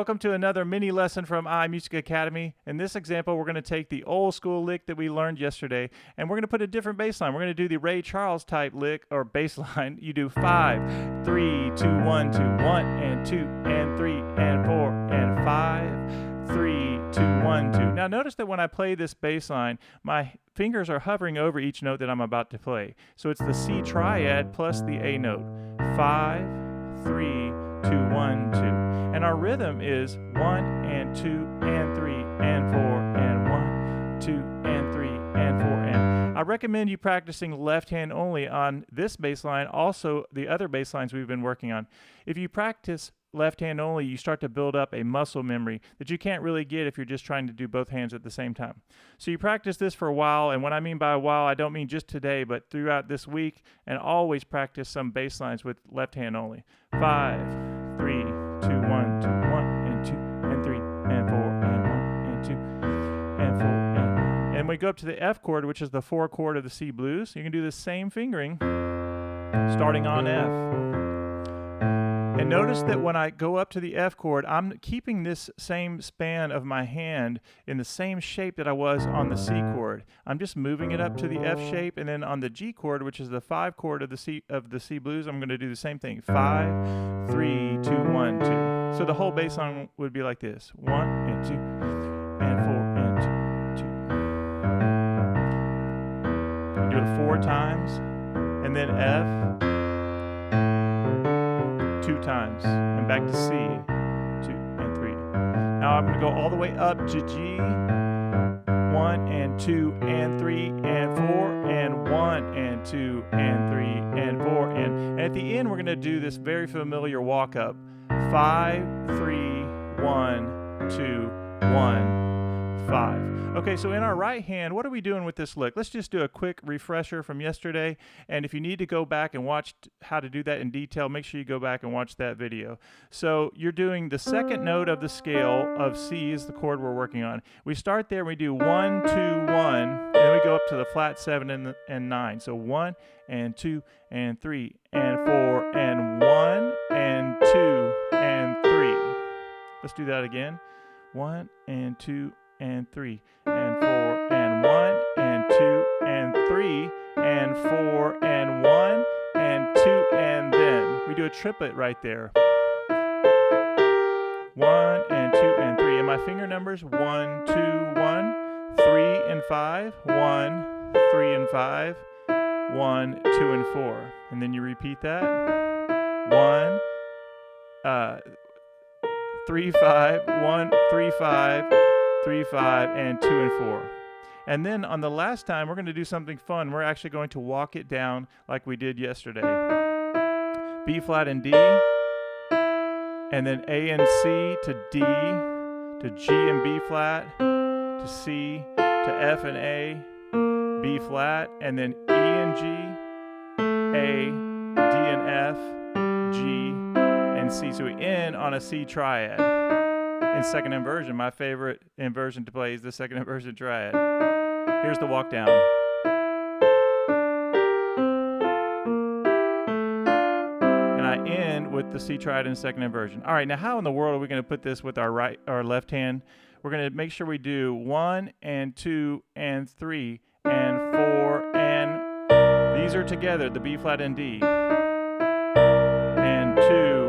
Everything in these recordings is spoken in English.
Welcome to another mini lesson from iMusicAcademy. In this example, we're going to take the old school lick that we learned yesterday, and we're going to put a different bass line. We're going to do the Ray Charles type lick or bass line. You do 5, 3, 2, 1, 2, 1, and 2, and 3, and 4, and 5, 3, 2, 1, 2. Now notice that when I play this bass line, my fingers are hovering over each note that I'm about to play. So it's the C triad plus the A note. 5, 3, 2, 1, 2. And our rhythm is 1 and 2 and 3 and 4 and 1, 2 and 3 and 4 and. I recommend you practicing left hand only on this bass line, also the other bass lines we've been working on. If you practice left hand only, you start to build up a muscle memory that you can't really get if you're just trying to do both hands at the same time. So you practice this for a while, and what I mean by a while, I don't mean just today, but throughout this week, and always practice some bass lines with left hand only. 5, 3, 2, 1, 2, 1, and 2, and 3, and 4, and 1, and 2, and 4, and 1. And we go up to the F chord, which is the 4 chord of the C blues. You can do the same fingering, starting on F. And notice that when I go up to the F chord, I'm keeping this same span of my hand in the same shape that I was on the C chord. I'm just moving it up to the F shape, and then on the G chord, which is the 5 chord of the C blues, I'm going to do the same thing. 5, 3, 2, 1, 2. So the whole bass line would be like this: 1 and 2 and 4 and 2, 2. Do it 4 times, and then F 2 times, and back to C, 2 and 3. Now I'm going to go all the way up to G, 1 and 2 and 3 and 4 and 1 and 2 and 3 and 4 and at the end we're going to do this very familiar walk up: 5, 3, 1, 2, 1, 5. Okay, so in our right hand, what are we doing with this lick? Let's just do a quick refresher from yesterday, and if you need to go back and watch how to do that in detail, make sure you go back and watch that video. So you're doing the second note of the scale of C is the chord we're working on. We start there, we do 1, 2, 1, and then we go up to the flat 7 and 9. So 1 and 2 and 3 and 4 and 1 and 2 and 3. Let's do that again. 1 and 2 and 3 and 4 and 1 and 2 and 3 and 4 and 1 and 2, and then we do a triplet right there. 1 and 2 and 3, and my finger numbers: 1, 2, 1, 3 and 5, 1, 3 and 5, 1, 2 and 4, and then you repeat that. 1, 3, 5, 1, 3, 5, 3, 5, and 2 and 4. And then on the last time, we're going to do something fun. We're actually going to walk it down like we did yesterday. B flat and D, and then A and C to D, to G and B flat, to C, to F and A, B flat, and then E and G, A, D and F, G, and C. So we end on a C triad. In second inversion, my favorite inversion to play is the second inversion triad. Here's the walk down. And I end with the C triad in second inversion. All right, now how in the world are we going to put this with our left hand? We're going to make sure we do 1 and 2 and 3 and 4 and these are together, the B flat and D. And 2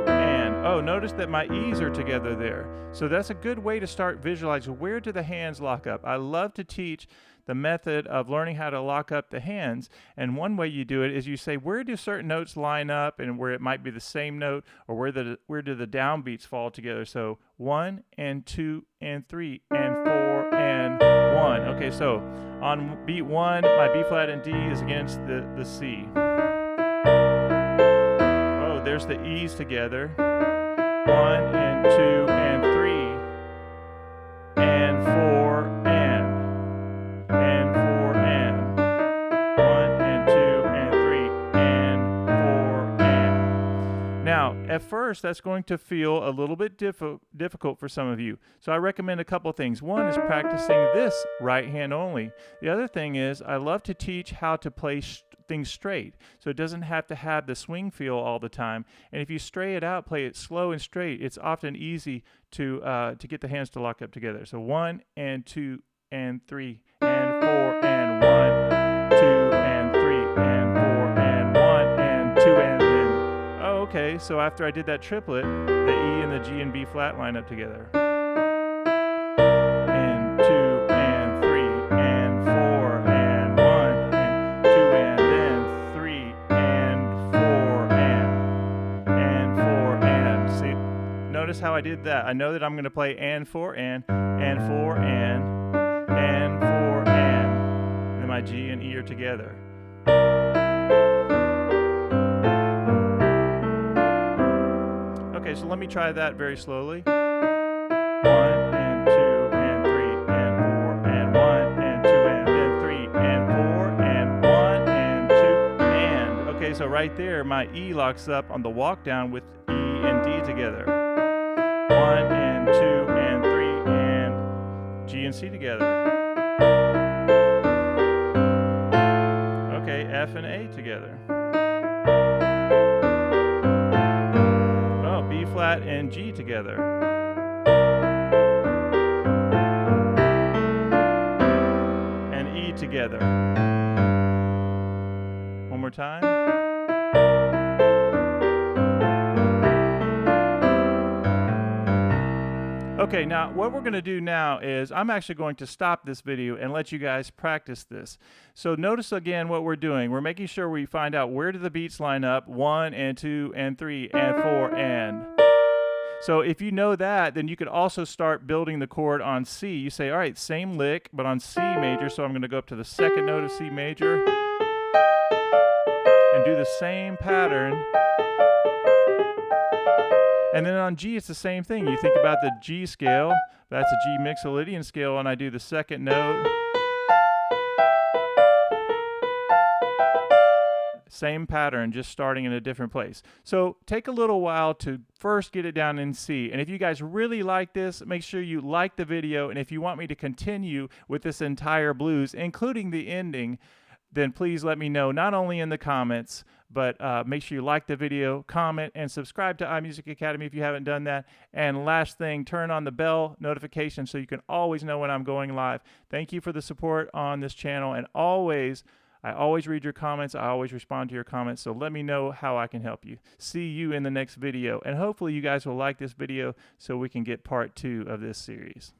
and, oh, notice that my E's are together there. So that's a good way to start visualizing where do the hands lock up. I love to teach the method of learning how to lock up the hands, and one way you do it is you say where do certain notes line up and where it might be the same note, or where do the downbeats fall together. So 1 and 2 and 3 and 4 and 1. Okay, so on beat 1, my B flat and D is against the C. Oh, there's the E's together. 1 and 2 and 3 and 4 and 4 and 1 and 2 and 3 and 4 and. Now, At first, that's going to feel a little bit difficult for some of you. So I recommend a couple things. One is practicing this right hand only. The other thing is I love to teach how to play things straight. So it doesn't have to have the swing feel all the time. And if you stray it out, play it slow and straight, it's often easy to get the hands to lock up together. So 1 and 2 and 3 and 4 and 1, 2 and 3 and 4 and 1 and 2 and then. Oh, okay. So after I did that triplet, the E and the G and B flat line up together. And 2 and 3 and 4 and 1 and 2 and then 3 and 4 and 4 and. See, notice how I did that. I know that I'm going to play and 4 and 4 and 4 and then my G and E are together. Okay, so let me try that very slowly. 1 and 2 and 3 and 4 and 1 and 2 and then 3 and 4 and 1 and 2 and. Okay, so right there my E locks up on the walk down with E and D together. 1 and 2 and 3 and G and C together. Okay, F and A together. Oh, B flat and G together. And E together. One more time. Okay, now what we're going to do now is I'm actually going to stop this video and let you guys practice this. So notice again what we're doing. We're making sure we find out where do the beats line up, 1 and 2 and 3 and 4 and. So if you know that, then you could also start building the chord on C. You say, all right, same lick, but on C major. So I'm going to go up to the second note of C major and do the same pattern. And then on G, it's the same thing. You think about the G scale. That's a G Mixolydian scale, and I do the second note. Same pattern, just starting in a different place. So take a little while to first get it down in C. And if you guys really like this, make sure you like the video. And if you want me to continue with this entire blues, including the ending, then please let me know, not only in the comments, but make sure you like the video, comment, and subscribe to iMusicAcademy if you haven't done that. And last thing, turn on the bell notification so you can always know when I'm going live. Thank you for the support on this channel, and I always read your comments. I always respond to your comments, so let me know how I can help you. See you in the next video, and hopefully you guys will like this video so we can get part 2 of this series.